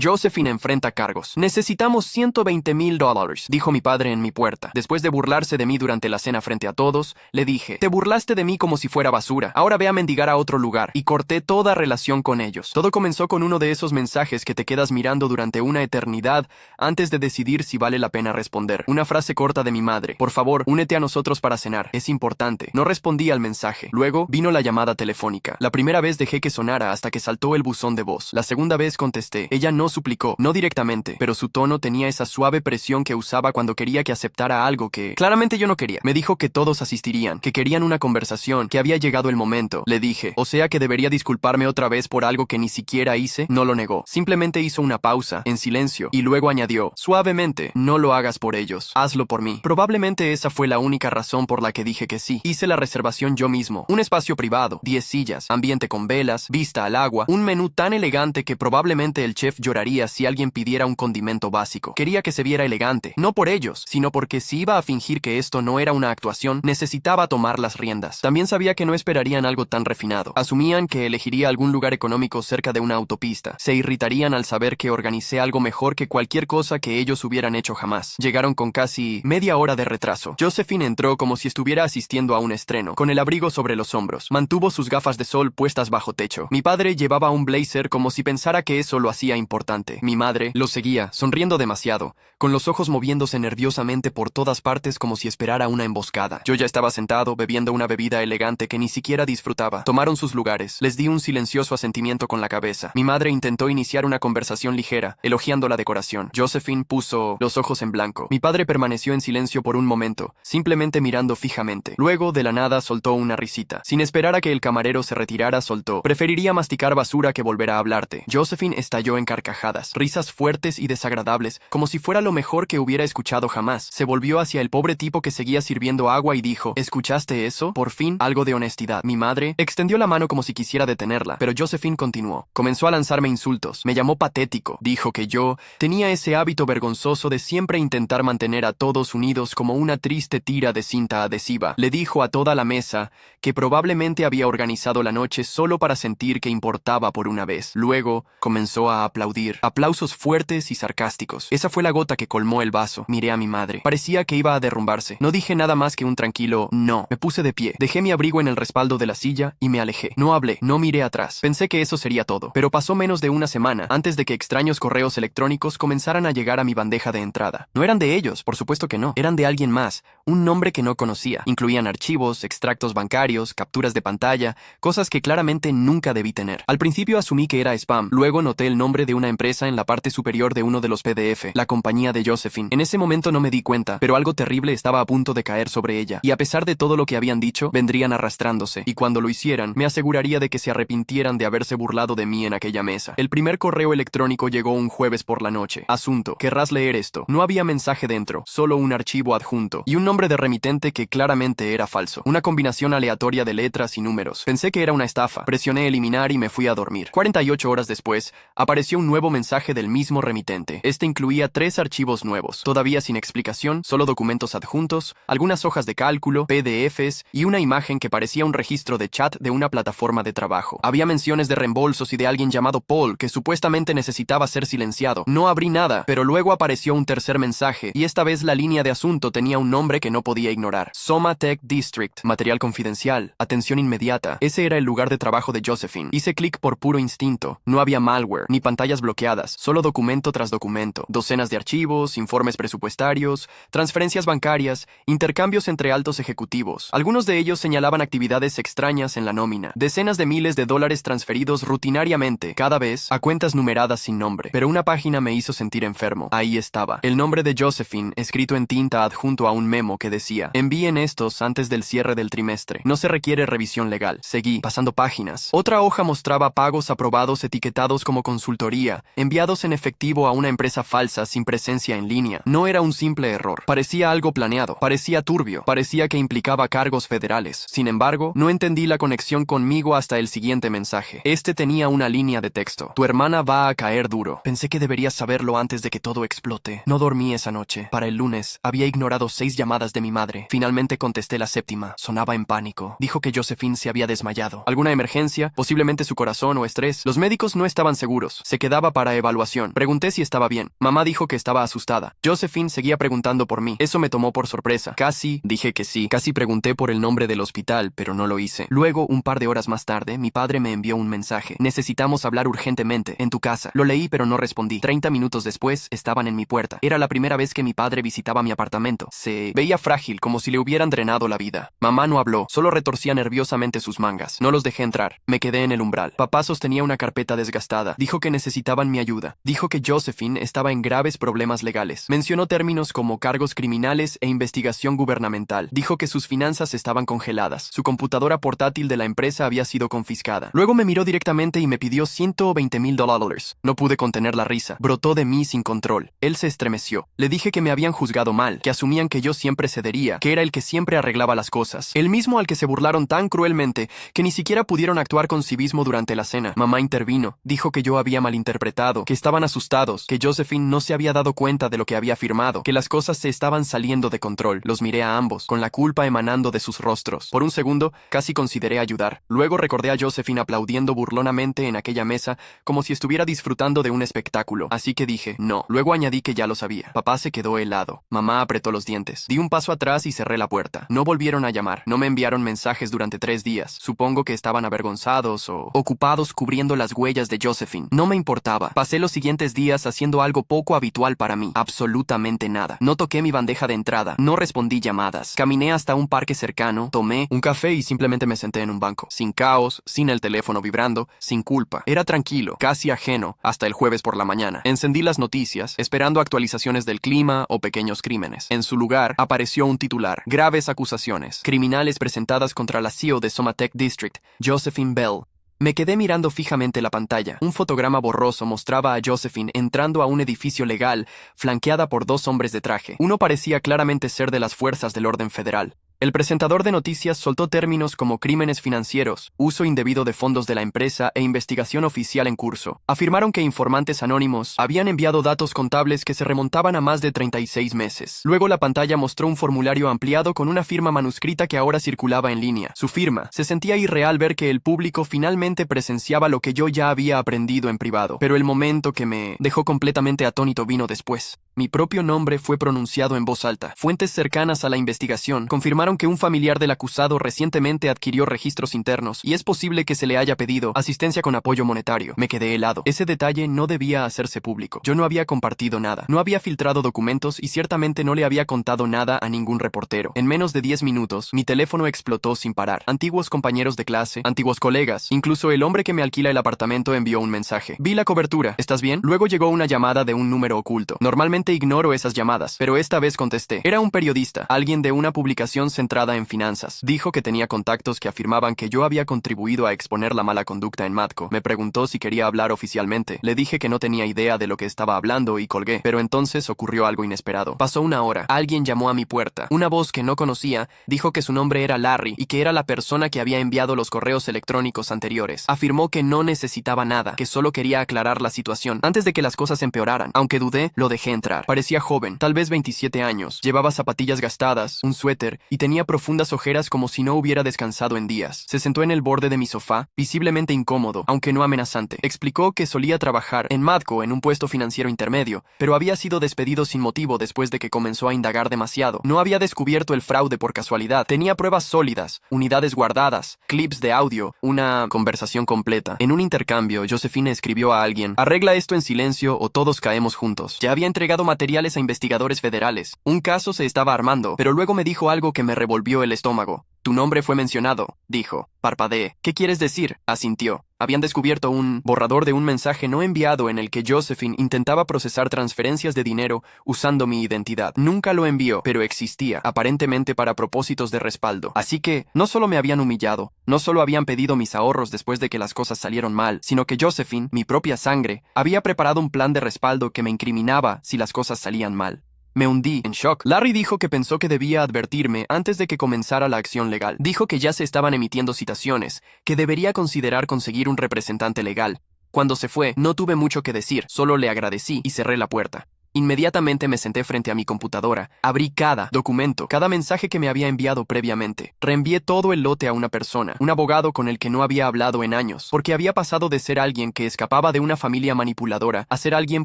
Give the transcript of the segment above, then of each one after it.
Josephine enfrenta cargos. Necesitamos $120,000, dijo mi padre en mi puerta. Después de burlarse de mí durante la cena frente a todos, le dije, te burlaste de mí como si fuera basura. Ahora ve a mendigar a otro lugar. Y corté toda relación con ellos. Todo comenzó con uno de esos mensajes que te quedas mirando durante una eternidad antes de decidir si vale la pena responder. Una frase corta de mi madre. Por favor, únete a nosotros para cenar. Es importante. No respondí al mensaje. Luego vino la llamada telefónica. La primera vez dejé que sonara hasta que saltó el buzón de voz. La segunda vez contesté. Ella no suplicó, no directamente, pero su tono tenía esa suave presión que usaba cuando quería que aceptara algo que claramente yo no quería. Me dijo que todos asistirían, que querían una conversación, que había llegado el momento. Le dije, o sea que debería disculparme otra vez por algo que ni siquiera hice. No lo negó. Simplemente hizo una pausa, en silencio, y luego añadió, suavemente, no lo hagas por ellos, hazlo por mí. Probablemente esa fue la única razón por la que dije que sí. Hice la reservación yo mismo. Un espacio privado, 10 sillas, ambiente con velas, vista al agua, un menú tan elegante que probablemente el chef lloraría si alguien pidiera un condimento básico. Quería que se viera elegante, no por ellos, sino porque si iba a fingir que esto no era una actuación, necesitaba tomar las riendas. También sabía que no esperarían algo tan refinado. Asumían que elegiría algún lugar económico cerca de una autopista. Se irritarían al saber que organicé algo mejor que cualquier cosa que ellos hubieran hecho jamás. Llegaron con casi media hora de retraso. Josephine entró como si estuviera asistiendo a un estreno, con el abrigo sobre los hombros. Mantuvo sus gafas de sol puestas bajo techo. Mi padre llevaba un blazer como si pensara que eso lo hacía importante. Mi madre lo seguía, sonriendo demasiado, con los ojos moviéndose nerviosamente por todas partes como si esperara una emboscada. Yo ya estaba sentado, bebiendo una bebida elegante que ni siquiera disfrutaba. Tomaron sus lugares. Les di un silencioso asentimiento con la cabeza. Mi madre intentó iniciar una conversación ligera, elogiando la decoración. Josephine puso los ojos en blanco. Mi padre permaneció en silencio por un momento, simplemente mirando fijamente. Luego, de la nada, soltó una risita. Sin esperar a que el camarero se retirara, soltó. Preferiría masticar basura que volver a hablarte. Josephine estalló en carcajadas, risas fuertes y desagradables, como si fuera lo mejor que hubiera escuchado jamás. Se volvió hacia el pobre tipo que seguía sirviendo agua y dijo, ¿escuchaste eso? Por fin, algo de honestidad. Mi madre extendió la mano como si quisiera detenerla, pero Josephine continuó. Comenzó a lanzarme insultos. Me llamó patético. Dijo que yo tenía ese hábito vergonzoso de siempre intentar mantener a todos unidos como una triste tira de cinta adhesiva. Le dijo a toda la mesa que probablemente había organizado la noche solo para sentir que importaba por una vez. Luego comenzó a aplaudir. Aplausos fuertes y sarcásticos. Esa fue la gota que colmó el vaso. Miré a mi madre. Parecía que iba a derrumbarse. No dije nada más que un tranquilo no. Me puse de pie. Dejé mi abrigo en el respaldo de la silla y me alejé. No hablé. No miré atrás. Pensé que eso sería todo. Pero pasó menos de una semana antes de que extraños correos electrónicos comenzaran a llegar a mi bandeja de entrada. No eran de ellos, por supuesto que no. Eran de alguien más. Un nombre que no conocía. Incluían archivos, extractos bancarios, capturas de pantalla, cosas que claramente nunca debí tener. Al principio asumí que era spam. Luego noté el nombre de una empresa en la parte superior de uno de los PDF, la compañía de Josephine. En ese momento no me di cuenta, pero algo terrible estaba a punto de caer sobre ella. Y a pesar de todo lo que habían dicho, vendrían arrastrándose. Y cuando lo hicieran, me aseguraría de que se arrepintieran de haberse burlado de mí en aquella mesa. El primer correo electrónico llegó un jueves por la noche. Asunto: querrás leer esto. No había mensaje dentro, solo un archivo adjunto. Y un nombre de remitente que claramente era falso. Una combinación aleatoria de letras y números. Pensé que era una estafa. Presioné eliminar y me fui a dormir. 48 horas después, apareció un nuevo mensaje del mismo remitente. Este incluía 3 archivos nuevos, todavía sin explicación, solo documentos adjuntos, algunas hojas de cálculo, PDFs y una imagen que parecía un registro de chat de una plataforma de trabajo. Había menciones de reembolsos y de alguien llamado Paul que supuestamente necesitaba ser silenciado. No abrí nada, pero luego apareció un tercer mensaje y esta vez la línea de asunto tenía un nombre que no podía ignorar. Soma Tech District. Material confidencial. Atención inmediata. Ese era el lugar de trabajo de Josephine. Hice clic por puro instinto. No había malware, ni pantallas bloqueadas, solo documento tras documento. Docenas de archivos, informes presupuestarios, transferencias bancarias, intercambios entre altos ejecutivos. Algunos de ellos señalaban actividades extrañas en la nómina. Decenas de miles de dólares transferidos rutinariamente, cada vez, a cuentas numeradas sin nombre. Pero una página me hizo sentir enfermo. Ahí estaba. El nombre de Josephine, escrito en tinta adjunto a un memo que decía: envíen estos antes del cierre del trimestre. No se requiere revisión legal. Seguí, pasando páginas. Otra hoja mostraba pagos aprobados etiquetados como consultoría, enviados en efectivo a una empresa falsa sin presencia en línea. No era un simple error. Parecía algo planeado. Parecía turbio. Parecía que implicaba cargos federales. Sin embargo, no entendí la conexión conmigo hasta el siguiente mensaje. Este tenía una línea de texto: tu hermana va a caer duro. Pensé que deberías saberlo antes de que todo explote. No dormí esa noche. Para el lunes, había ignorado 6 llamadas de mi madre. Finalmente contesté la séptima. Sonaba en pánico. Dijo que Josephine se había desmayado. ¿Alguna emergencia? Posiblemente su corazón o estrés. Los médicos no estaban seguros. Se quedaba Estaba para evaluación. Pregunté si estaba bien. Mamá dijo que estaba asustada. Josephine seguía preguntando por mí. Eso me tomó por sorpresa. Casi dije que sí. Casi pregunté por el nombre del hospital, pero no lo hice. Luego, un par de horas más tarde, mi padre me envió un mensaje. Necesitamos hablar urgentemente, en tu casa. Lo leí, pero no respondí. 30 minutos después, estaban en mi puerta. Era la primera vez que mi padre visitaba mi apartamento. Se veía frágil, como si le hubieran drenado la vida. Mamá no habló, solo retorcía nerviosamente sus mangas. No los dejé entrar. Me quedé en el umbral. Papá sostenía una carpeta desgastada. Dijo que necesitaban mi ayuda. Dijo que Josephine estaba en graves problemas legales. Mencionó términos como cargos criminales e investigación gubernamental. Dijo que sus finanzas estaban congeladas. Su computadora portátil de la empresa había sido confiscada. Luego me miró directamente y me pidió $120,000. No pude contener la risa. Brotó de mí sin control. Él se estremeció. Le dije que me habían juzgado mal, que asumían que yo siempre cedería, que era el que siempre arreglaba las cosas. El mismo al que se burlaron tan cruelmente que ni siquiera pudieron actuar con civismo durante la cena. Mamá intervino. Dijo que yo había malinterpretado, que estaban asustados, que Josephine no se había dado cuenta de lo que había afirmado, que las cosas se estaban saliendo de control. Los miré a ambos, con la culpa emanando de sus rostros. Por un segundo, casi consideré ayudar. Luego recordé a Josephine aplaudiendo burlonamente en aquella mesa, como si estuviera disfrutando de un espectáculo. Así que dije, no. Luego añadí que ya lo sabía. Papá se quedó helado. Mamá apretó los dientes. Di un paso atrás y cerré la puerta. No volvieron a llamar. No me enviaron mensajes durante 3 días. Supongo que estaban avergonzados o ocupados cubriendo las huellas de Josephine. No me importaba. Pasé los siguientes días haciendo algo poco habitual para mí. Absolutamente nada. No toqué mi bandeja de entrada. No respondí llamadas. Caminé hasta un parque cercano, tomé un café y simplemente me senté en un banco. Sin caos, sin el teléfono vibrando, sin culpa. Era tranquilo, casi ajeno, hasta el jueves por la mañana. Encendí las noticias, esperando actualizaciones del clima o pequeños crímenes. En su lugar, apareció un titular. Graves acusaciones. Criminales presentadas contra la CEO de Somatech District, Josephine Bell. Me quedé mirando fijamente la pantalla. Un fotograma borroso mostraba a Josephine entrando a un edificio legal, flanqueada por 2 hombres de traje. Uno parecía claramente ser de las fuerzas del orden federal. El presentador de noticias soltó términos como crímenes financieros, uso indebido de fondos de la empresa e investigación oficial en curso. Afirmaron que informantes anónimos habían enviado datos contables que se remontaban a más de 36 meses. Luego la pantalla mostró un formulario ampliado con una firma manuscrita que ahora circulaba en línea. Su firma. Se sentía irreal ver que el público finalmente presenciaba lo que yo ya había aprendido en privado. Pero el momento que me dejó completamente atónito vino después. Mi propio nombre fue pronunciado en voz alta. Fuentes cercanas a la investigación confirmaron que un familiar del acusado recientemente adquirió registros internos y es posible que se le haya pedido asistencia con apoyo monetario. Me quedé helado. Ese detalle no debía hacerse público. Yo no había compartido nada. No había filtrado documentos y ciertamente no le había contado nada a ningún reportero. En menos de 10 minutos, mi teléfono explotó sin parar. Antiguos compañeros de clase, antiguos colegas, incluso el hombre que me alquila el apartamento envió un mensaje. Vi la cobertura. ¿Estás bien? Luego llegó una llamada de un número oculto. Normalmente ignoro esas llamadas, pero esta vez contesté. Era un periodista, alguien de una publicación centrada en finanzas. Dijo que tenía contactos que afirmaban que yo había contribuido a exponer la mala conducta en Matco. Me preguntó si quería hablar oficialmente. Le dije que no tenía idea de lo que estaba hablando y colgué. Pero entonces ocurrió algo inesperado. Pasó una hora. Alguien llamó a mi puerta. Una voz que no conocía dijo que su nombre era Larry y que era la persona que había enviado los correos electrónicos anteriores. Afirmó que no necesitaba nada, que solo quería aclarar la situación antes de que las cosas empeoraran. Aunque dudé, lo dejé entrar. Parecía joven, tal vez 27 años. Llevaba zapatillas gastadas, un suéter y tenía profundas ojeras como si no hubiera descansado en días. Se sentó en el borde de mi sofá, visiblemente incómodo, aunque no amenazante. Explicó que solía trabajar en Matco en un puesto financiero intermedio, pero había sido despedido sin motivo después de que comenzó a indagar demasiado. No había descubierto el fraude por casualidad. Tenía pruebas sólidas, unidades guardadas, clips de audio, una conversación completa. En un intercambio, Josephine escribió a alguien: "Arregla esto en silencio o todos caemos juntos". Ya había entregado materiales a investigadores federales. Un caso se estaba armando, pero luego me dijo algo que me revolvió el estómago. «Tu nombre fue mencionado», dijo. Parpadeé. «¿Qué quieres decir?», asintió. Habían descubierto un borrador de un mensaje no enviado en el que Josephine intentaba procesar transferencias de dinero usando mi identidad. Nunca lo envió, pero existía, aparentemente para propósitos de respaldo. Así que, no solo me habían humillado, no solo habían pedido mis ahorros después de que las cosas salieron mal, sino que Josephine, mi propia sangre, había preparado un plan de respaldo que me incriminaba si las cosas salían mal. Me hundí en shock. Larry dijo que pensó que debía advertirme antes de que comenzara la acción legal. Dijo que ya se estaban emitiendo citaciones, que debería considerar conseguir un representante legal. Cuando se fue, no tuve mucho que decir, solo le agradecí y cerré la puerta. Inmediatamente me senté frente a mi computadora, abrí cada documento, cada mensaje que me había enviado previamente. Reenvié todo el lote a una persona, un abogado con el que no había hablado en años, porque había pasado de ser alguien que escapaba de una familia manipuladora a ser alguien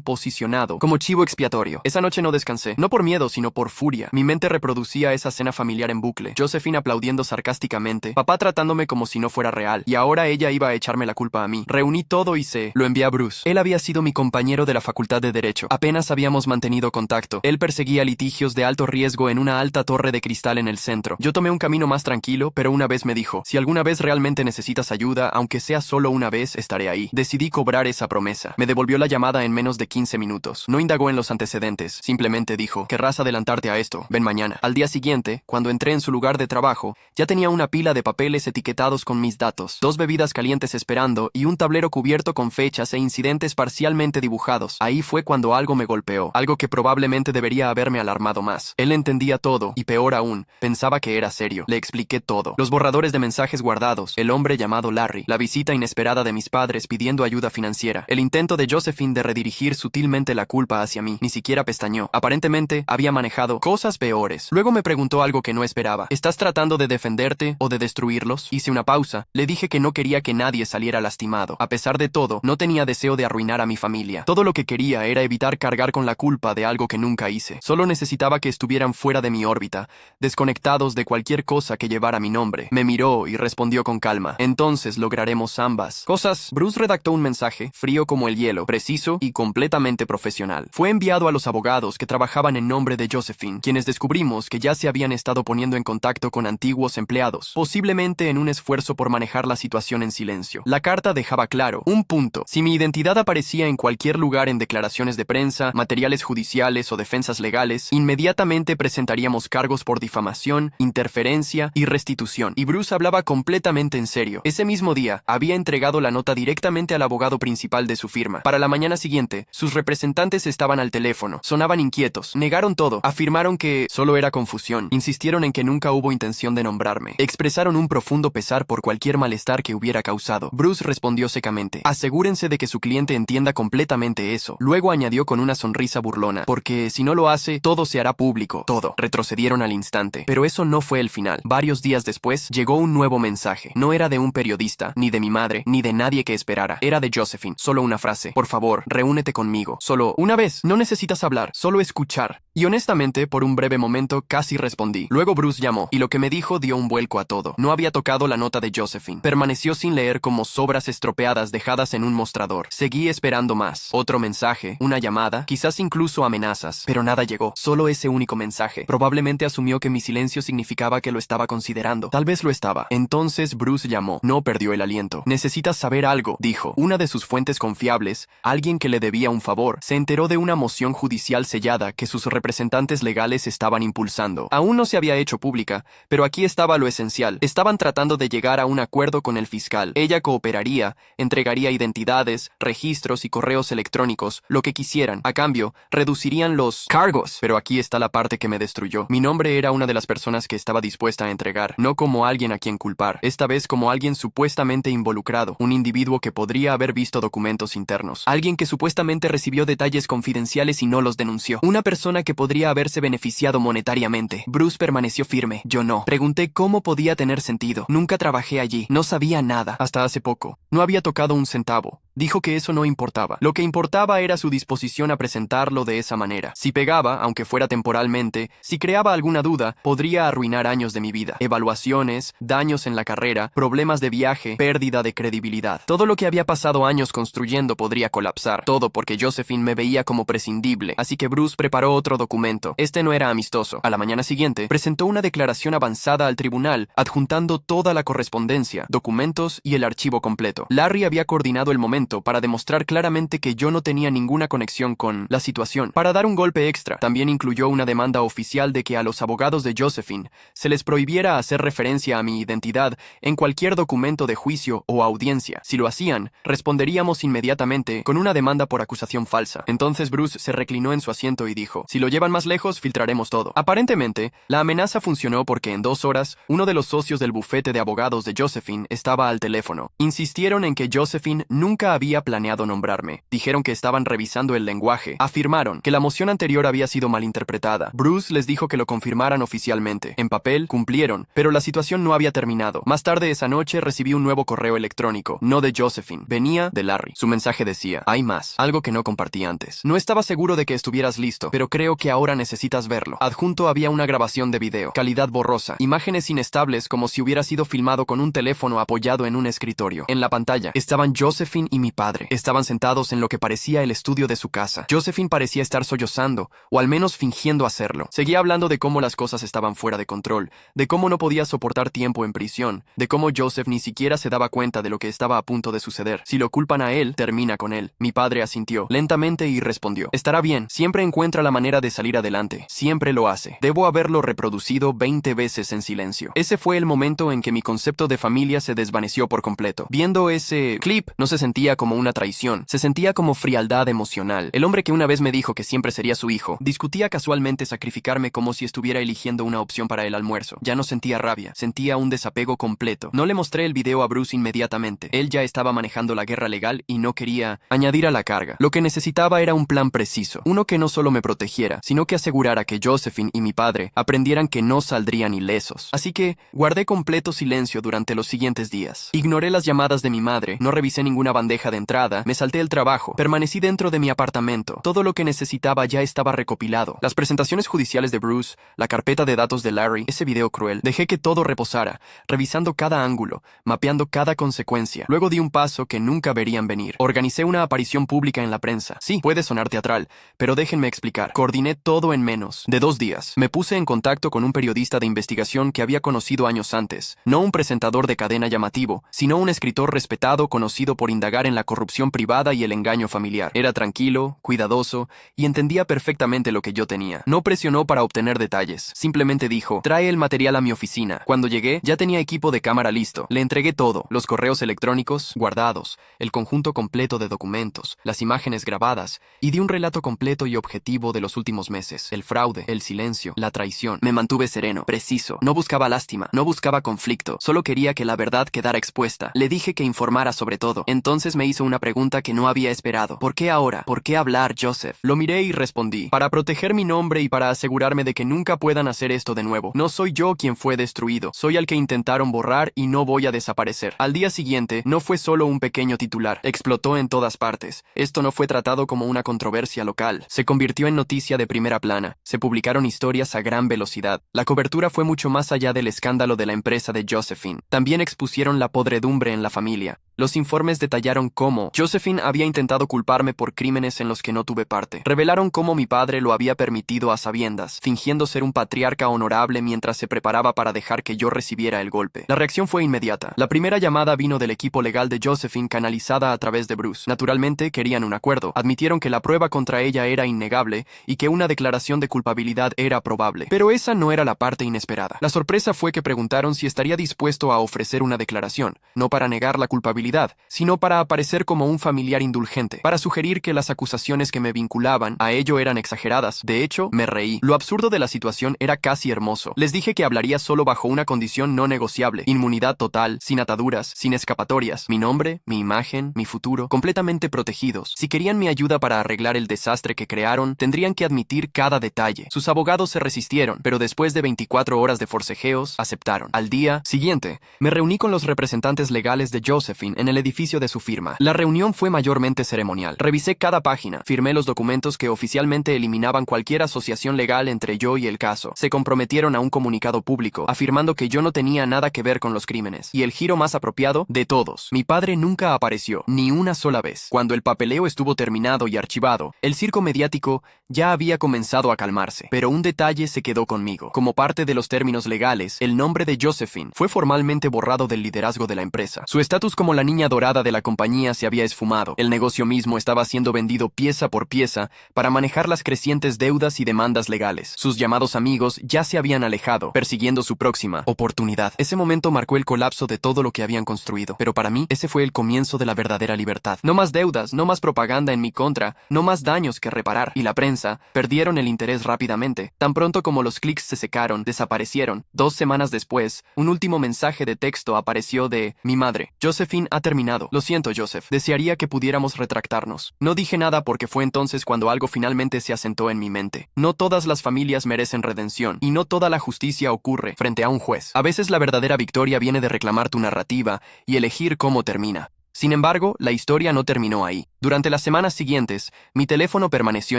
posicionado como chivo expiatorio. Esa noche no descansé, no por miedo, sino por furia. Mi mente reproducía esa cena familiar en bucle. Josephine aplaudiendo sarcásticamente, papá tratándome como si no fuera real, y ahora ella iba a echarme la culpa a mí. Reuní todo y lo envié a Bruce. Él había sido mi compañero de la Facultad de Derecho. Apenas habíamos mantenido contacto. Él perseguía litigios de alto riesgo en una alta torre de cristal en el centro. Yo tomé un camino más tranquilo, pero una vez me dijo, si alguna vez realmente necesitas ayuda, aunque sea solo una vez, estaré ahí. Decidí cobrar esa promesa. Me devolvió la llamada en menos de 15 minutos. No indagó en los antecedentes. Simplemente dijo, querrás adelantarte a esto. Ven mañana. Al día siguiente, cuando entré en su lugar de trabajo, ya tenía una pila de papeles etiquetados con mis datos, 2 bebidas calientes esperando y un tablero cubierto con fechas e incidentes parcialmente dibujados. Ahí fue cuando algo me golpeó, algo que probablemente debería haberme alarmado más. Él entendía todo y peor aún, pensaba que era serio. Le expliqué todo. Los borradores de mensajes guardados, el hombre llamado Larry, la visita inesperada de mis padres pidiendo ayuda financiera, el intento de Josephine de redirigir sutilmente la culpa hacia mí. Ni siquiera pestañeó. Aparentemente había manejado cosas peores. Luego me preguntó algo que no esperaba. ¿Estás tratando de defenderte o de destruirlos? Hice una pausa. Le dije que no quería que nadie saliera lastimado. A pesar de todo, no tenía deseo de arruinar a mi familia. Todo lo que quería era evitar cargar con la culpa de algo que nunca hice. Solo necesitaba que estuvieran fuera de mi órbita, desconectados de cualquier cosa que llevara mi nombre. Me miró y respondió con calma. Entonces lograremos ambas cosas. Bruce redactó un mensaje, frío como el hielo, preciso y completamente profesional. Fue enviado a los abogados que trabajaban en nombre de Josephine, quienes descubrimos que ya se habían estado poniendo en contacto con antiguos empleados, posiblemente en un esfuerzo por manejar la situación en silencio. La carta dejaba claro un punto. Si mi identidad aparecía en cualquier lugar en declaraciones de prensa, materiales judiciales o defensas legales, inmediatamente presentaríamos cargos por difamación, interferencia y restitución. Y Bruce hablaba completamente en serio. Ese mismo día, había entregado la nota directamente al abogado principal de su firma. Para la mañana siguiente, sus representantes estaban al teléfono. Sonaban inquietos. Negaron todo. Afirmaron que solo era confusión. Insistieron en que nunca hubo intención de nombrarme. Expresaron un profundo pesar por cualquier malestar que hubiera causado. Bruce respondió secamente. Asegúrense de que su cliente entienda completamente eso. Luego añadió con una sonrisa burlona. Porque si no lo hace, todo se hará público. Todo. Retrocedieron al instante. Pero eso no fue el final. Varios días después, llegó un nuevo mensaje. No era de un periodista, ni de mi madre, ni de nadie que esperara. Era de Josephine. Solo una frase. Por favor, reúnete conmigo. Solo una vez. No necesitas hablar, solo escuchar. Y honestamente, por un breve momento, casi respondí. Luego Bruce llamó, y lo que me dijo dio un vuelco a todo. No había tocado la nota de Josephine. Permaneció sin leer como sobras estropeadas dejadas en un mostrador. Seguí esperando más. Otro mensaje, una llamada, quizás incluso amenazas. Pero nada llegó. Solo ese único mensaje. Probablemente asumió que mi silencio significaba que lo estaba considerando. Tal vez lo estaba. Entonces Bruce llamó. No perdió el aliento. Necesitas saber algo, dijo. Una de sus fuentes confiables, alguien que le debía un favor, se enteró de una moción judicial sellada que sus representantes legales estaban impulsando. Aún no se había hecho pública, pero aquí estaba lo esencial. Estaban tratando de llegar a un acuerdo con el fiscal. Ella cooperaría, entregaría identidades, registros y correos electrónicos, lo que quisieran. A cambio, reducirían los cargos. Pero aquí está la parte que me destruyó. Mi nombre era una de las personas que estaba dispuesta a entregar, no como alguien a quien culpar. Esta vez como alguien supuestamente involucrado, un individuo que podría haber visto documentos internos. Alguien que supuestamente recibió detalles confidenciales y no los denunció. Una persona que podría haberse beneficiado monetariamente. Bruce permaneció firme. Yo no. Pregunté cómo podía tener sentido. Nunca trabajé allí. No sabía nada. Hasta hace poco. No había tocado un centavo. Dijo que eso no importaba. Lo que importaba era su disposición a presentarlo de esa manera. Si pegaba, aunque fuera temporalmente, si creaba alguna duda, podría arruinar años de mi vida. Evaluaciones, daños en la carrera, problemas de viaje, pérdida de credibilidad. Todo lo que había pasado años construyendo podría colapsar. Todo porque Josephine me veía como prescindible. Así que Bruce preparó otro documento. Este no era amistoso. A la mañana siguiente, presentó una declaración avanzada al tribunal, adjuntando toda la correspondencia, documentos y el archivo completo. Larry había coordinado el momento para demostrar claramente que yo no tenía ninguna conexión con la situación. Para dar un golpe extra, también incluyó una demanda oficial de que a los abogados de Josephine se les prohibiera hacer referencia a mi identidad en cualquier documento de juicio o audiencia. Si lo hacían, responderíamos inmediatamente con una demanda por acusación falsa. Entonces Bruce se reclinó en su asiento y dijo, si lo llevan más lejos, filtraremos todo. Aparentemente, la amenaza funcionó porque en 2 horas, uno de los socios del bufete de abogados de Josephine estaba al teléfono. Insistieron en que Josephine nunca nunca había planeado nombrarme. Dijeron que estaban revisando el lenguaje. Afirmaron que la moción anterior había sido malinterpretada. Bruce les dijo que lo confirmaran oficialmente. En papel, cumplieron, pero la situación no había terminado. Más tarde esa noche recibí un nuevo correo electrónico, no de Josephine, venía de Larry. Su mensaje decía, hay más, algo que no compartí antes. No estaba seguro de que estuvieras listo, pero creo que ahora necesitas verlo. Adjunto había una grabación de video, calidad borrosa, imágenes inestables como si hubiera sido filmado con un teléfono apoyado en un escritorio. En la pantalla estaban Josephine y mi padre. Estaban sentados en lo que parecía el estudio de su casa. Josephine parecía estar sollozando, o al menos fingiendo hacerlo. Seguía hablando de cómo las cosas estaban fuera de control, de cómo no podía soportar tiempo en prisión, de cómo Joseph ni siquiera se daba cuenta de lo que estaba a punto de suceder. Si lo culpan a él, termina con él. Mi padre asintió lentamente y respondió, estará bien, siempre encuentra la manera de salir adelante, siempre lo hace. Debo haberlo reproducido 20 veces en silencio. Ese fue el momento en que mi concepto de familia se desvaneció por completo. Viendo ese clip, no se sentía como una traición, se sentía como frialdad emocional. El hombre que una vez me dijo que siempre sería su hijo, discutía casualmente sacrificarme como si estuviera eligiendo una opción para el almuerzo. Ya no sentía rabia, sentía un desapego completo. No le mostré el video a Bruce inmediatamente. Él ya estaba manejando la guerra legal y no quería añadir a la carga. Lo que necesitaba era un plan preciso, uno que no solo me protegiera, sino que asegurara que Josephine y mi padre aprendieran que no saldrían ilesos. Así que guardé completo silencio durante los siguientes días. Ignoré las llamadas de mi madre, no revisé ninguna bandeja de entrada, me salté el trabajo, permanecí dentro de mi apartamento. Todo lo que necesitaba ya estaba recopilado. Las presentaciones judiciales de Bruce, la carpeta de datos de Larry, ese video cruel. Dejé que todo reposara, revisando cada ángulo, mapeando cada consecuencia. Luego di un paso que nunca verían venir. Organicé una aparición pública en la prensa. Sí, puede sonar teatral, pero déjenme explicar. Coordiné todo en menos de 2 días. Me puse en contacto con un periodista de investigación que había conocido años antes. No un presentador de cadena llamativo, sino un escritor respetado conocido por indagar en la corrupción privada y el engaño familiar. Era tranquilo, cuidadoso y entendía perfectamente lo que yo tenía. No presionó para obtener detalles. Simplemente dijo, trae el material a mi oficina. Cuando llegué, ya tenía equipo de cámara listo. Le entregué todo, los correos electrónicos guardados, el conjunto completo de documentos, las imágenes grabadas, y di un relato completo y objetivo de los últimos meses. El fraude, el silencio, la traición. Me mantuve sereno, preciso. No buscaba lástima, no buscaba conflicto. Solo quería que la verdad quedara expuesta. Le dije que informara sobre todo. Entonces me hizo una pregunta que no había esperado. ¿Por qué ahora? ¿Por qué hablar, Joseph? Lo miré y respondí, para proteger mi nombre y para asegurarme de que nunca puedan hacer esto de nuevo. No soy yo quien fue destruido. Soy el que intentaron borrar y no voy a desaparecer. Al día siguiente, no fue solo un pequeño titular. Explotó en todas partes. Esto no fue tratado como una controversia local. Se convirtió en noticia de primera plana. Se publicaron historias a gran velocidad. La cobertura fue mucho más allá del escándalo de la empresa de Josephine. También expusieron la podredumbre en la familia. Los informes detallaron cómo Josephine había intentado culparme por crímenes en los que no tuve parte. Revelaron cómo mi padre lo había permitido a sabiendas, fingiendo ser un patriarca honorable mientras se preparaba para dejar que yo recibiera el golpe. La reacción fue inmediata. La primera llamada vino del equipo legal de Josephine canalizada a través de Bruce. Naturalmente, querían un acuerdo. Admitieron que la prueba contra ella era innegable y que una declaración de culpabilidad era probable. Pero esa no era la parte inesperada. La sorpresa fue que preguntaron si estaría dispuesto a ofrecer una declaración, no para negar la culpabilidad, sino para aparecer como un familiar indulgente, para sugerir que las acusaciones que me vinculaban a ello eran exageradas. De hecho, me reí. Lo absurdo de la situación era casi hermoso. Les dije que hablaría solo bajo una condición no negociable: inmunidad total, sin ataduras, sin escapatorias. Mi nombre, mi imagen, mi futuro, completamente protegidos. Si querían mi ayuda para arreglar el desastre que crearon, tendrían que admitir cada detalle. Sus abogados se resistieron, pero después de 24 horas de forcejeos, aceptaron. Al día siguiente, me reuní con los representantes legales de Josephine en el edificio de su firma. La reunión fue mayormente ceremonial. Revisé cada página, firmé los documentos que oficialmente eliminaban cualquier asociación legal entre yo y el caso. Se comprometieron a un comunicado público, afirmando que yo no tenía nada que ver con los crímenes. Y el giro más apropiado de todos: mi padre nunca apareció, ni una sola vez. Cuando el papeleo estuvo terminado y archivado, el circo mediático ya había comenzado a calmarse. Pero un detalle se quedó conmigo. Como parte de los términos legales, el nombre de Josephine fue formalmente borrado del liderazgo de la empresa. Su estatus como la niña dorada de la compañía se había esfumado. El negocio mismo estaba siendo vendido pieza por pieza para manejar las crecientes deudas y demandas legales. Sus llamados amigos ya se habían alejado, persiguiendo su próxima oportunidad. Ese momento marcó el colapso de todo lo que habían construido. Pero para mí, ese fue el comienzo de la verdadera libertad. No más deudas, no más propaganda en mi contra, no más daños que reparar. Y la prensa perdieron el interés rápidamente. Tan pronto como los clics se secaron, desaparecieron. 2 semanas después, un último mensaje de texto apareció de mi madre: Josephine ha terminado. Lo siento, Joseph. Desearía que pudiéramos retractarnos. No dije nada porque fue entonces cuando algo finalmente se asentó en mi mente. No todas las familias merecen redención, y no toda la justicia ocurre frente a un juez. A veces la verdadera victoria viene de reclamar tu narrativa y elegir cómo termina. Sin embargo, la historia no terminó ahí. Durante las semanas siguientes, mi teléfono permaneció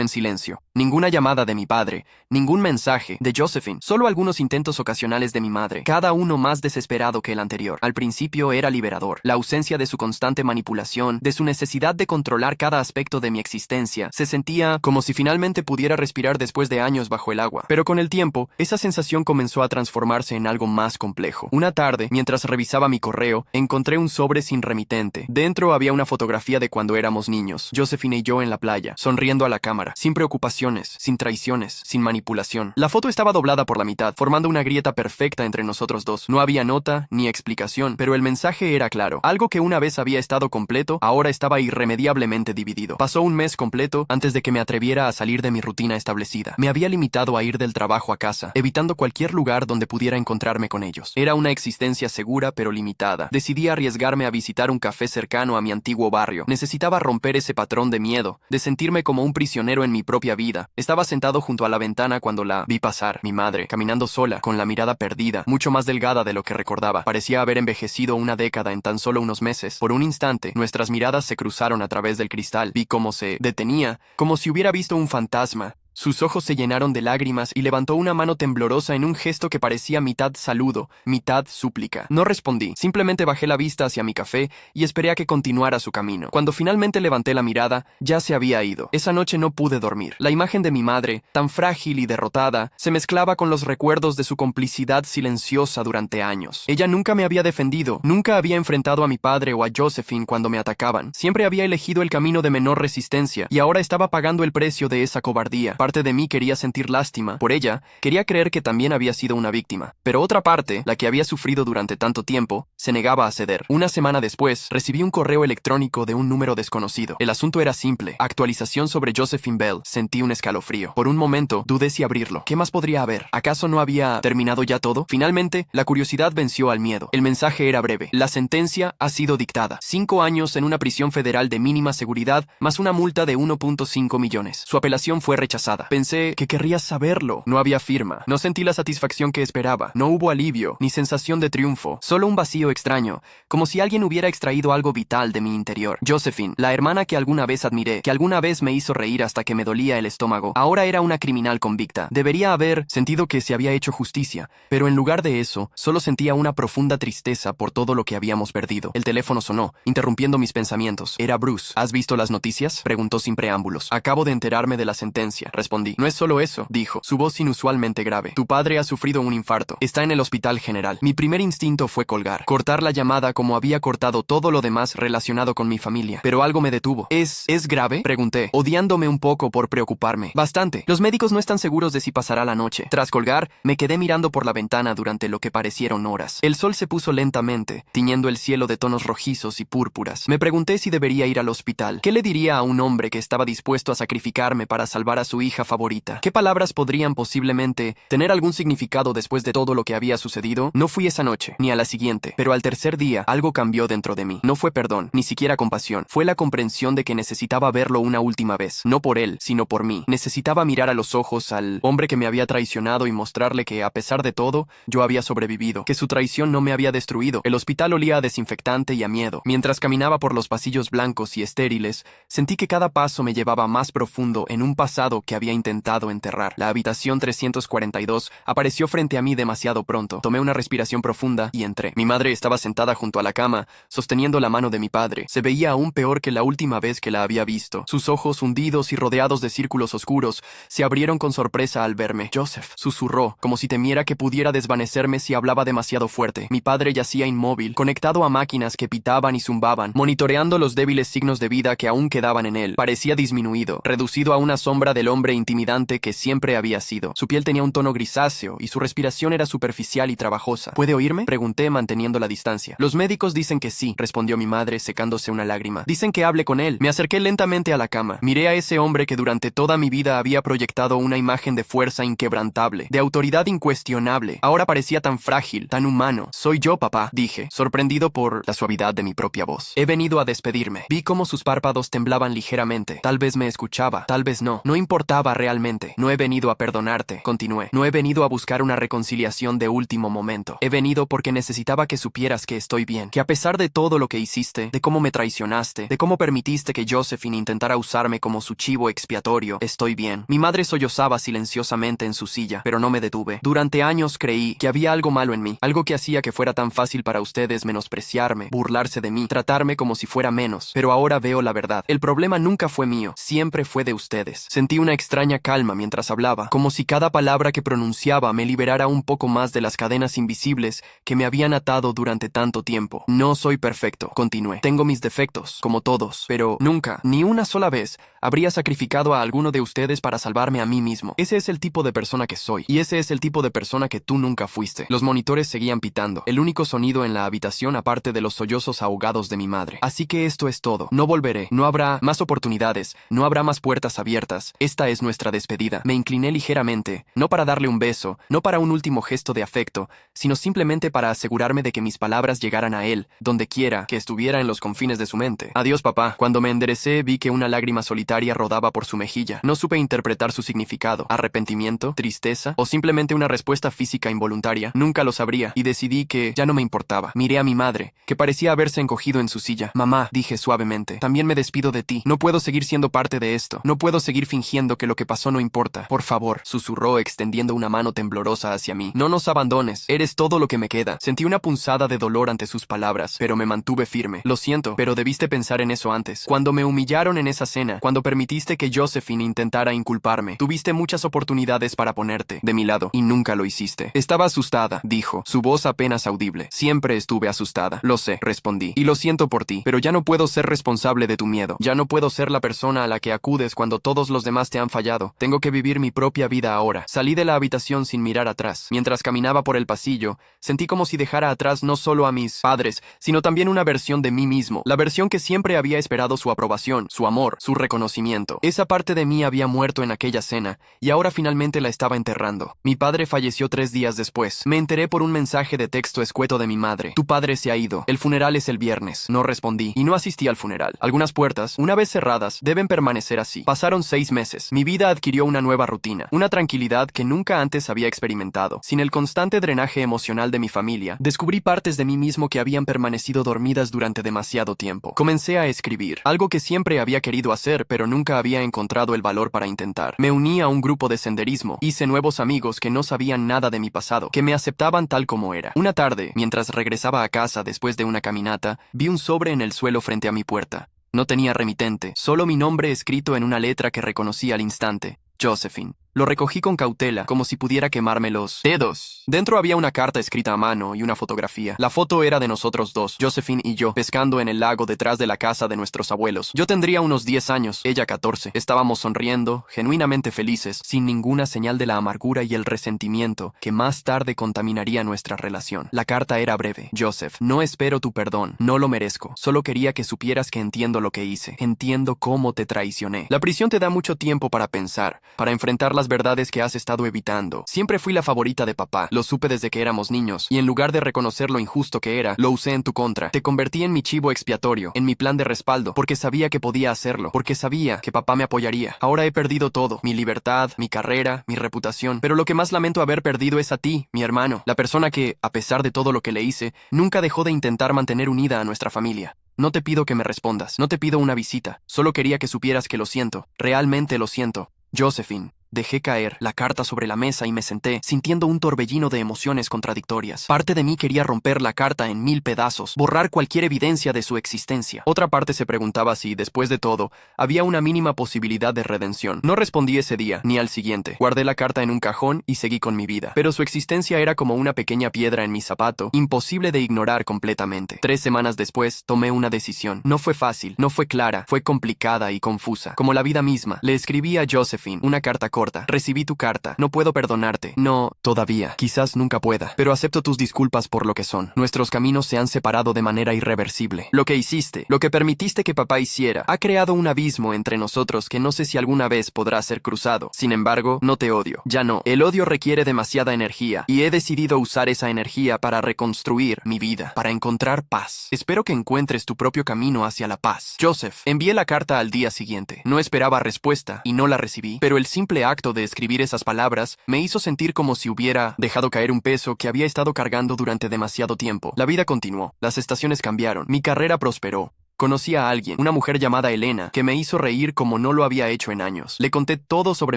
en silencio. Ninguna llamada de mi padre, ningún mensaje de Josephine, solo algunos intentos ocasionales de mi madre, cada uno más desesperado que el anterior. Al principio era liberador. La ausencia de su constante manipulación, de su necesidad de controlar cada aspecto de mi existencia, se sentía como si finalmente pudiera respirar después de años bajo el agua. Pero con el tiempo, esa sensación comenzó a transformarse en algo más complejo. Una tarde, mientras revisaba mi correo, encontré un sobre sin remitente. Dentro había una fotografía de cuando éramos niños, Josephine y yo en la playa, sonriendo a la cámara, sin preocupaciones, sin traiciones, sin manipulación. La foto estaba doblada por la mitad, formando una grieta perfecta entre nosotros dos. No había nota ni explicación, pero el mensaje era claro. Algo que una vez había estado completo, ahora estaba irremediablemente dividido. Pasó un mes completo antes de que me atreviera a salir de mi rutina establecida. Me había limitado a ir del trabajo a casa, evitando cualquier lugar donde pudiera encontrarme con ellos. Era una existencia segura pero limitada. Decidí arriesgarme a visitar un café cercano a mi antiguo barrio. Necesitaba romper ese patrón de miedo, de sentirme como un prisionero en mi propia vida. Estaba sentado junto a la ventana cuando la vi pasar, mi madre, caminando sola, con la mirada perdida, mucho más delgada de lo que recordaba. Parecía haber envejecido una década en tan solo unos meses. Por un instante, nuestras miradas se cruzaron a través del cristal. Vi cómo se detenía, como si hubiera visto un fantasma. Sus ojos se llenaron de lágrimas y levantó una mano temblorosa en un gesto que parecía mitad saludo, mitad súplica. No respondí, simplemente bajé la vista hacia mi café y esperé a que continuara su camino. Cuando finalmente levanté la mirada, ya se había ido. Esa noche no pude dormir. La imagen de mi madre, tan frágil y derrotada, se mezclaba con los recuerdos de su complicidad silenciosa durante años. Ella nunca me había defendido, nunca había enfrentado a mi padre o a Josephine cuando me atacaban. Siempre había elegido el camino de menor resistencia y ahora estaba pagando el precio de esa cobardía. Parte de mí quería sentir lástima por ella, quería creer que también había sido una víctima. Pero otra parte, la que había sufrido durante tanto tiempo, se negaba a ceder. Una semana después, recibí un correo electrónico de un número desconocido. El asunto era simple: actualización sobre Josephine Bell. Sentí un escalofrío. Por un momento, dudé si abrirlo. ¿Qué más podría haber? ¿Acaso no había terminado ya todo? Finalmente, la curiosidad venció al miedo. El mensaje era breve. La sentencia ha sido dictada. 5 años en una prisión federal de mínima seguridad, más una multa de 1.5 millones. Su apelación fue rechazada. Pensé que querrías saberlo. No había firma. No sentí la satisfacción que esperaba. No hubo alivio, ni sensación de triunfo. Solo un vacío extraño, como si alguien hubiera extraído algo vital de mi interior. Josephine, la hermana que alguna vez admiré, que alguna vez me hizo reír hasta que me dolía el estómago, ahora era una criminal convicta. Debería haber sentido que se había hecho justicia, pero en lugar de eso, solo sentía una profunda tristeza por todo lo que habíamos perdido. El teléfono sonó, interrumpiendo mis pensamientos. Era Bruce. ¿Has visto las noticias?, preguntó sin preámbulos. Acabo de enterarme de la sentencia, respondí. No es solo eso, dijo, su voz inusualmente grave. Tu padre ha sufrido un infarto. Está en el hospital general. Mi primer instinto fue colgar, cortar la llamada como había cortado todo lo demás relacionado con mi familia. Pero algo me detuvo. ¿Es grave?, pregunté, odiándome un poco por preocuparme. Bastante. Los médicos no están seguros de si pasará la noche. Tras colgar, me quedé mirando por la ventana durante lo que parecieron horas. El sol se puso lentamente, tiñendo el cielo de tonos rojizos y púrpuras. Me pregunté si debería ir al hospital. ¿Qué le diría a un hombre que estaba dispuesto a sacrificarme para salvar a su hija favorita? ¿Qué palabras podrían posiblemente tener algún significado después de todo lo que había sucedido? No fui esa noche, ni a la siguiente, pero al tercer día algo cambió dentro de mí. No fue perdón, ni siquiera compasión. Fue la comprensión de que necesitaba verlo una última vez. No por él, sino por mí. Necesitaba mirar a los ojos al hombre que me había traicionado y mostrarle que, a pesar de todo, yo había sobrevivido, que su traición no me había destruido. El hospital olía a desinfectante y a miedo. Mientras caminaba por los pasillos blancos y estériles, sentí que cada paso me llevaba más profundo en un pasado que había intentado enterrar. La habitación 342 apareció frente a mí demasiado pronto. Tomé una respiración profunda y entré. Mi madre estaba sentada junto a la cama, sosteniendo la mano de mi padre. Se veía aún peor que la última vez que la había visto. Sus ojos, hundidos y rodeados de círculos oscuros, se abrieron con sorpresa al verme. Joseph, susurró, como si temiera que pudiera desvanecerme si hablaba demasiado fuerte. Mi padre yacía inmóvil, conectado a máquinas que pitaban y zumbaban, monitoreando los débiles signos de vida que aún quedaban en él. Parecía disminuido, reducido a una sombra del hombre hombre intimidante que siempre había sido. Su piel tenía un tono grisáceo y su respiración era superficial y trabajosa. ¿Puede oírme?, pregunté manteniendo la distancia. Los médicos dicen que sí, respondió mi madre secándose una lágrima. Dicen que hable con él. Me acerqué lentamente a la cama. Miré a ese hombre que durante toda mi vida había proyectado una imagen de fuerza inquebrantable, de autoridad incuestionable. Ahora parecía tan frágil, tan humano. Soy yo, papá, dije, sorprendido por la suavidad de mi propia voz. He venido a despedirme. Vi cómo sus párpados temblaban ligeramente. Tal vez me escuchaba, tal vez no. No importaba realmente. No he venido a perdonarte, continué. No he venido a buscar una reconciliación de último momento. He venido porque necesitaba que supieras que estoy bien, que a pesar de todo lo que hiciste, de cómo me traicionaste, de cómo permitiste que Josephine intentara usarme como su chivo expiatorio, estoy bien. Mi madre sollozaba silenciosamente en su silla, pero no me detuve. Durante años creí que había algo malo en mí, algo que hacía que fuera tan fácil para ustedes menospreciarme, burlarse de mí, tratarme como si fuera menos. Pero ahora veo la verdad. El problema nunca fue mío, siempre fue de ustedes. Sentí una extraña calma mientras hablaba, como si cada palabra que pronunciaba me liberara un poco más de las cadenas invisibles que me habían atado durante tanto tiempo. No soy perfecto, continué. Tengo mis defectos, como todos, pero nunca, ni una sola vez, habría sacrificado a alguno de ustedes para salvarme a mí mismo. Ese es el tipo de persona que soy, y ese es el tipo de persona que tú nunca fuiste. Los monitores seguían pitando, el único sonido en la habitación aparte de los sollozos ahogados de mi madre. Así que esto es todo. No volveré, no habrá más oportunidades, no habrá más puertas abiertas. Esta es nuestra despedida. Me incliné ligeramente, no para darle un beso, no para un último gesto de afecto, sino simplemente para asegurarme de que mis palabras llegaran a él, donde quiera que estuviera en los confines de su mente. Adiós, papá. Cuando me enderecé, vi que una lágrima solitaria rodaba por su mejilla. No supe interpretar su significado. ¿Arrepentimiento? ¿Tristeza? ¿O simplemente una respuesta física involuntaria? Nunca lo sabría, y decidí que ya no me importaba. Miré a mi madre, que parecía haberse encogido en su silla. Mamá, dije suavemente, también me despido de ti. No puedo seguir siendo parte de esto. No puedo seguir fingiendo que lo que pasó no importa. Por favor, susurró extendiendo una mano temblorosa hacia mí. No nos abandones. Eres todo lo que me queda. Sentí una punzada de dolor ante sus palabras, pero me mantuve firme. Lo siento, pero debiste pensar en eso antes. Cuando me humillaron en esa cena, cuando permitiste que Josephine intentara inculparme, tuviste muchas oportunidades para ponerte de mi lado, y nunca lo hiciste. Estaba asustada, dijo, su voz apenas audible. Siempre estuve asustada. Lo sé, respondí, y lo siento por ti, pero ya no puedo ser responsable de tu miedo. Ya no puedo ser la persona a la que acudes cuando todos los demás te han fallado. Tengo que vivir mi propia vida ahora. Salí de la habitación sin mirar atrás. Mientras caminaba por el pasillo, sentí como si dejara atrás no solo a mis padres, sino también una versión de mí mismo, la versión que siempre había esperado su aprobación, su amor, su reconocimiento. Esa parte de mí había muerto en aquella cena, y ahora finalmente la estaba enterrando. Mi padre falleció 3 días después. Me enteré por un mensaje de texto escueto de mi madre. Tu padre se ha ido. El funeral es el viernes. No respondí, y no asistí al funeral. Algunas puertas, una vez cerradas, deben permanecer así. Pasaron 6 meses. Mi vida adquirió una nueva rutina, una tranquilidad que nunca antes había experimentado. Sin el constante drenaje emocional de mi familia, descubrí partes de mí mismo que habían permanecido dormidas durante demasiado tiempo. Comencé a escribir, algo que siempre había querido hacer, pero nunca había encontrado el valor para intentar. Me uní a un grupo de senderismo, hice nuevos amigos que no sabían nada de mi pasado, que me aceptaban tal como era. Una tarde, mientras regresaba a casa después de una caminata, vi un sobre en el suelo frente a mi puerta. No tenía remitente, solo mi nombre escrito en una letra que reconocí al instante: Josephine. Lo recogí con cautela, como si pudiera quemarme los dedos. Dentro había una carta escrita a mano y una fotografía. La foto era de nosotros dos, Josephine y yo, pescando en el lago detrás de la casa de nuestros abuelos. Yo tendría unos 10 años, ella 14. Estábamos sonriendo, genuinamente felices, sin ninguna señal de la amargura y el resentimiento que más tarde contaminaría nuestra relación. La carta era breve. Joseph, no espero tu perdón, no lo merezco. Solo quería que supieras que entiendo lo que hice. Entiendo cómo te traicioné. La prisión te da mucho tiempo para pensar, para enfrentar las verdades que has estado evitando. Siempre fui la favorita de papá, lo supe desde que éramos niños, y en lugar de reconocer lo injusto que era, lo usé en tu contra. Te convertí en mi chivo expiatorio, en mi plan de respaldo, porque sabía que podía hacerlo, porque sabía que papá me apoyaría. Ahora he perdido todo, mi libertad, mi carrera, mi reputación, pero lo que más lamento haber perdido es a ti, mi hermano, la persona que, a pesar de todo lo que le hice, nunca dejó de intentar mantener unida a nuestra familia. No te pido que me respondas, no te pido una visita, solo quería que supieras que lo siento, realmente lo siento. Josephine. Dejé caer la carta sobre la mesa y me senté, sintiendo un torbellino de emociones contradictorias. Parte de mí quería romper la carta en 1000 pedazos, borrar cualquier evidencia de su existencia. Otra parte se preguntaba si, después de todo, había una mínima posibilidad de redención. No respondí ese día, ni al siguiente. Guardé la carta en un cajón y seguí con mi vida. Pero su existencia era como una pequeña piedra en mi zapato, imposible de ignorar completamente. 3 semanas después, tomé una decisión. No fue fácil, no fue clara, fue complicada y confusa, como la vida misma. Le escribí a Josephine una carta corta. Recibí tu carta. No puedo perdonarte. No, todavía. Quizás nunca pueda. Pero acepto tus disculpas por lo que son. Nuestros caminos se han separado de manera irreversible. Lo que hiciste, lo que permitiste que papá hiciera, ha creado un abismo entre nosotros que no sé si alguna vez podrá ser cruzado. Sin embargo, no te odio. Ya no. El odio requiere demasiada energía y he decidido usar esa energía para reconstruir mi vida, para encontrar paz. Espero que encuentres tu propio camino hacia la paz. Joseph. Envié la carta al día siguiente. No esperaba respuesta y no la recibí, pero el simple acto de escribir esas palabras me hizo sentir como si hubiera dejado caer un peso que había estado cargando durante demasiado tiempo. La vida continuó. Las estaciones cambiaron. Mi carrera prosperó. Conocí a alguien, una mujer llamada Elena, que me hizo reír como no lo había hecho en años. Le conté todo sobre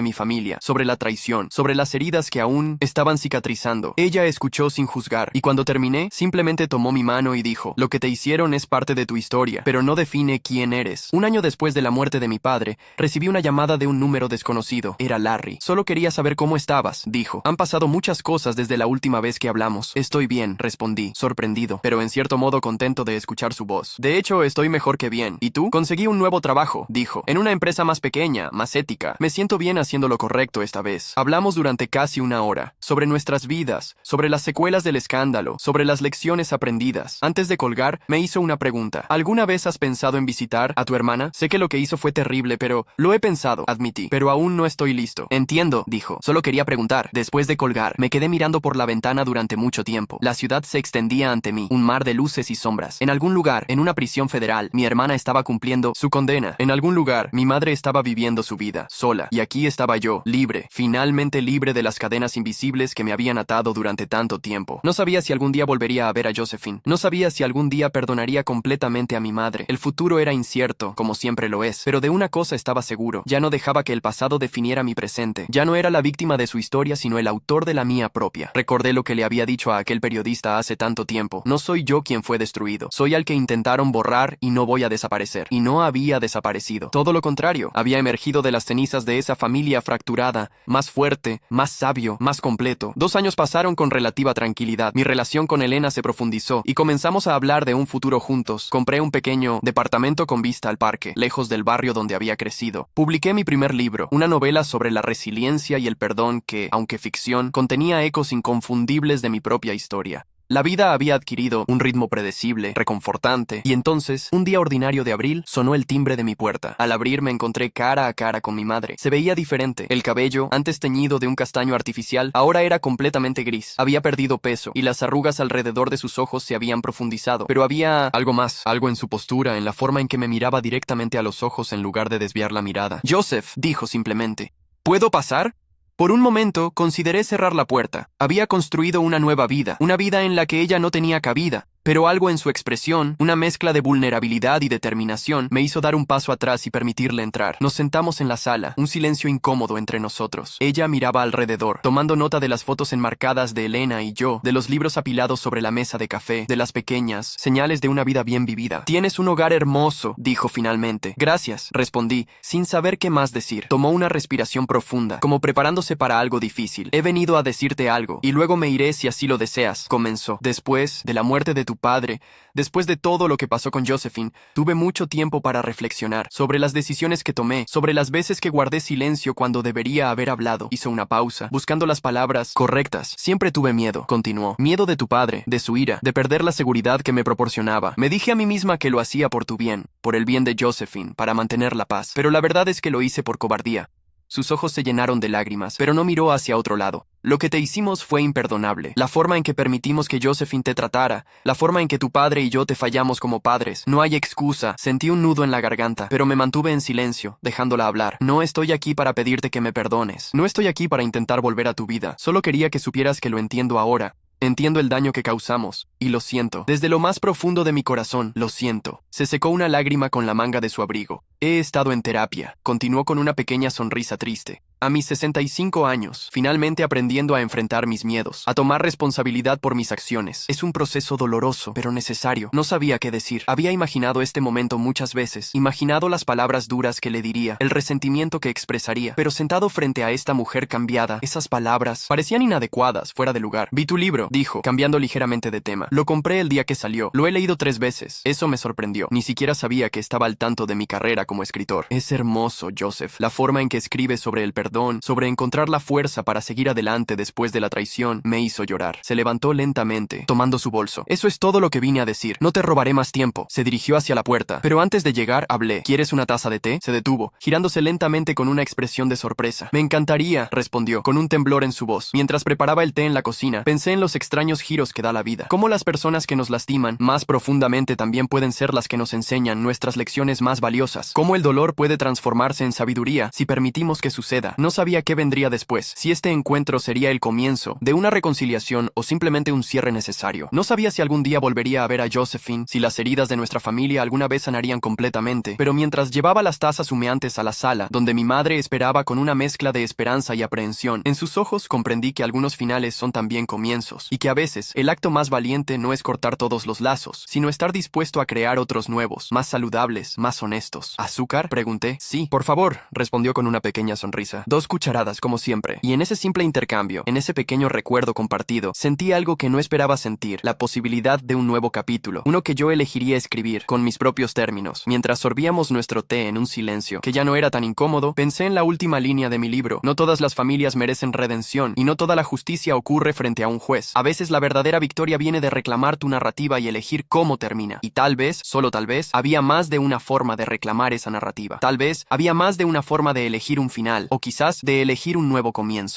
mi familia, sobre la traición, sobre las heridas que aún estaban cicatrizando. Ella escuchó sin juzgar, y cuando terminé, simplemente tomó mi mano y dijo: lo que te hicieron es parte de tu historia, pero no define quién eres. Un año después de la muerte de mi padre, recibí una llamada de un número desconocido. Era Larry. Solo quería saber cómo estabas, dijo. Han pasado muchas cosas desde la última vez que hablamos. Estoy bien, respondí, sorprendido, pero en cierto modo contento de escuchar su voz. De hecho, estoy mejor que bien. ¿Y tú? Conseguí un nuevo trabajo, dijo, en una empresa más pequeña, más ética. Me siento bien haciendo lo correcto esta vez. Hablamos durante casi una hora, sobre nuestras vidas, sobre las secuelas del escándalo, sobre las lecciones aprendidas. Antes de colgar, me hizo una pregunta. ¿Alguna vez has pensado en visitar a tu hermana? Sé que lo que hizo fue terrible, pero lo he pensado, admití, pero aún no estoy listo. Entiendo, dijo. Solo quería preguntar. Después de colgar, me quedé mirando por la ventana durante mucho tiempo. La ciudad se extendía ante mí, un mar de luces y sombras. En algún lugar, en una prisión federal, mi hermana estaba cumpliendo su condena. En algún lugar, mi madre estaba viviendo su vida, sola. Y aquí estaba yo, libre, finalmente libre de las cadenas invisibles que me habían atado durante tanto tiempo. No sabía si algún día volvería a ver a Josephine. No sabía si algún día perdonaría completamente a mi madre. El futuro era incierto, como siempre lo es. Pero de una cosa estaba seguro. Ya no dejaba que el pasado definiera mi presente. Ya no era la víctima de su historia, sino el autor de la mía propia. Recordé lo que le había dicho a aquel periodista hace tanto tiempo. No soy yo quien fue destruido. Soy al que intentaron borrar y no voy a desaparecer. Y no había desaparecido. Todo lo contrario. Había emergido de las cenizas de esa familia fracturada, más fuerte, más sabio, más completo. 2 años pasaron con relativa tranquilidad. Mi relación con Elena se profundizó y comenzamos a hablar de un futuro juntos. Compré un pequeño departamento con vista al parque, lejos del barrio donde había crecido. Publiqué mi primer libro, una novela sobre la resiliencia y el perdón que, aunque ficción, contenía ecos inconfundibles de mi propia historia. La vida había adquirido un ritmo predecible, reconfortante, y entonces, un día ordinario de abril, sonó el timbre de mi puerta. Al abrir me encontré cara a cara con mi madre. Se veía diferente. El cabello, antes teñido de un castaño artificial, ahora era completamente gris. Había perdido peso, y las arrugas alrededor de sus ojos se habían profundizado. Pero había algo más, algo en su postura, en la forma en que me miraba directamente a los ojos en lugar de desviar la mirada. Joseph, dijo simplemente. ¿Puedo pasar? Por un momento, consideré cerrar la puerta. Había construido una nueva vida, una vida en la que ella no tenía cabida. Pero algo en su expresión, una mezcla de vulnerabilidad y determinación, me hizo dar un paso atrás y permitirle entrar. Nos sentamos en la sala, un silencio incómodo entre nosotros. Ella miraba alrededor, tomando nota de las fotos enmarcadas de Elena y yo, de los libros apilados sobre la mesa de café, de las pequeñas señales de una vida bien vivida. Tienes un hogar hermoso, dijo finalmente. Gracias, respondí, sin saber qué más decir. Tomó una respiración profunda, como preparándose para algo difícil. He venido a decirte algo, y luego me iré si así lo deseas, comenzó. Después de la muerte de tu padre, después de todo lo que pasó con Josephine, tuve mucho tiempo para reflexionar sobre las decisiones que tomé, sobre las veces que guardé silencio cuando debería haber hablado. Hizo una pausa, buscando las palabras correctas. Siempre tuve miedo, continuó. Miedo de tu padre, de su ira, de perder la seguridad que me proporcionaba. Me dije a mí misma que lo hacía por tu bien, por el bien de Josephine, para mantener la paz. Pero la verdad es que lo hice por cobardía. Sus ojos se llenaron de lágrimas, pero no miró hacia otro lado. Lo que te hicimos fue imperdonable. La forma en que permitimos que Josephine te tratara, la forma en que tu padre y yo te fallamos como padres. No hay excusa. Sentí un nudo en la garganta, pero me mantuve en silencio, dejándola hablar. No estoy aquí para pedirte que me perdones. No estoy aquí para intentar volver a tu vida. Solo quería que supieras que lo entiendo ahora. Entiendo el daño que causamos, y lo siento. Desde lo más profundo de mi corazón, lo siento. Se secó una lágrima con la manga de su abrigo. He estado en terapia. Continuó con una pequeña sonrisa triste. A mis 65 años, finalmente aprendiendo a enfrentar mis miedos, a tomar responsabilidad por mis acciones. Es un proceso doloroso, pero necesario. No sabía qué decir. Había imaginado este momento muchas veces, imaginado las palabras duras que le diría, el resentimiento que expresaría, pero sentado frente a esta mujer cambiada, esas palabras parecían inadecuadas, fuera de lugar. Vi tu libro, dijo, cambiando ligeramente de tema. Lo compré el día que salió. Lo he leído 3 veces. Eso me sorprendió. Ni siquiera sabía que estaba al tanto de mi carrera como escritor. Es hermoso, Joseph. La forma en que escribe sobre el perdón, sobre encontrar la fuerza para seguir adelante después de la traición, me hizo llorar. Se levantó lentamente, tomando su bolso. Eso es todo lo que vine a decir. No te robaré más tiempo. Se dirigió hacia la puerta. Pero antes de llegar, hablé. ¿Quieres una taza de té? Se detuvo, girándose lentamente con una expresión de sorpresa. Me encantaría, respondió, con un temblor en su voz. Mientras preparaba el té en la cocina, pensé en los extraños giros que da la vida. Cómo las personas que nos lastiman más profundamente también pueden ser las que nos enseñan nuestras lecciones más valiosas. Cómo el dolor puede transformarse en sabiduría si permitimos que suceda. No sabía qué vendría después, si este encuentro sería el comienzo de una reconciliación o simplemente un cierre necesario. No sabía si algún día volvería a ver a Josephine, si las heridas de nuestra familia alguna vez sanarían completamente, pero mientras llevaba las tazas humeantes a la sala, donde mi madre esperaba con una mezcla de esperanza y aprehensión, en sus ojos comprendí que algunos finales son también comienzos, y que a veces el acto más valiente no es cortar todos los lazos, sino estar dispuesto a crear otros nuevos, más saludables, más honestos. ¿Azúcar?, pregunté. Sí, por favor, respondió con una pequeña sonrisa. 2 cucharadas, como siempre. Y en ese simple intercambio, en ese pequeño recuerdo compartido, sentí algo que no esperaba sentir, la posibilidad de un nuevo capítulo, uno que yo elegiría escribir, con mis propios términos. Mientras sorbíamos nuestro té en un silencio, que ya no era tan incómodo, pensé en la última línea de mi libro. No todas las familias merecen redención, y no toda la justicia ocurre frente a un juez. A veces la verdadera victoria viene de reclamar tu narrativa y elegir cómo termina. Y tal vez, solo tal vez, había más de una forma de reclamar esa narrativa. Tal vez, había más de una forma de elegir un final, o quizás de elegir un nuevo comienzo.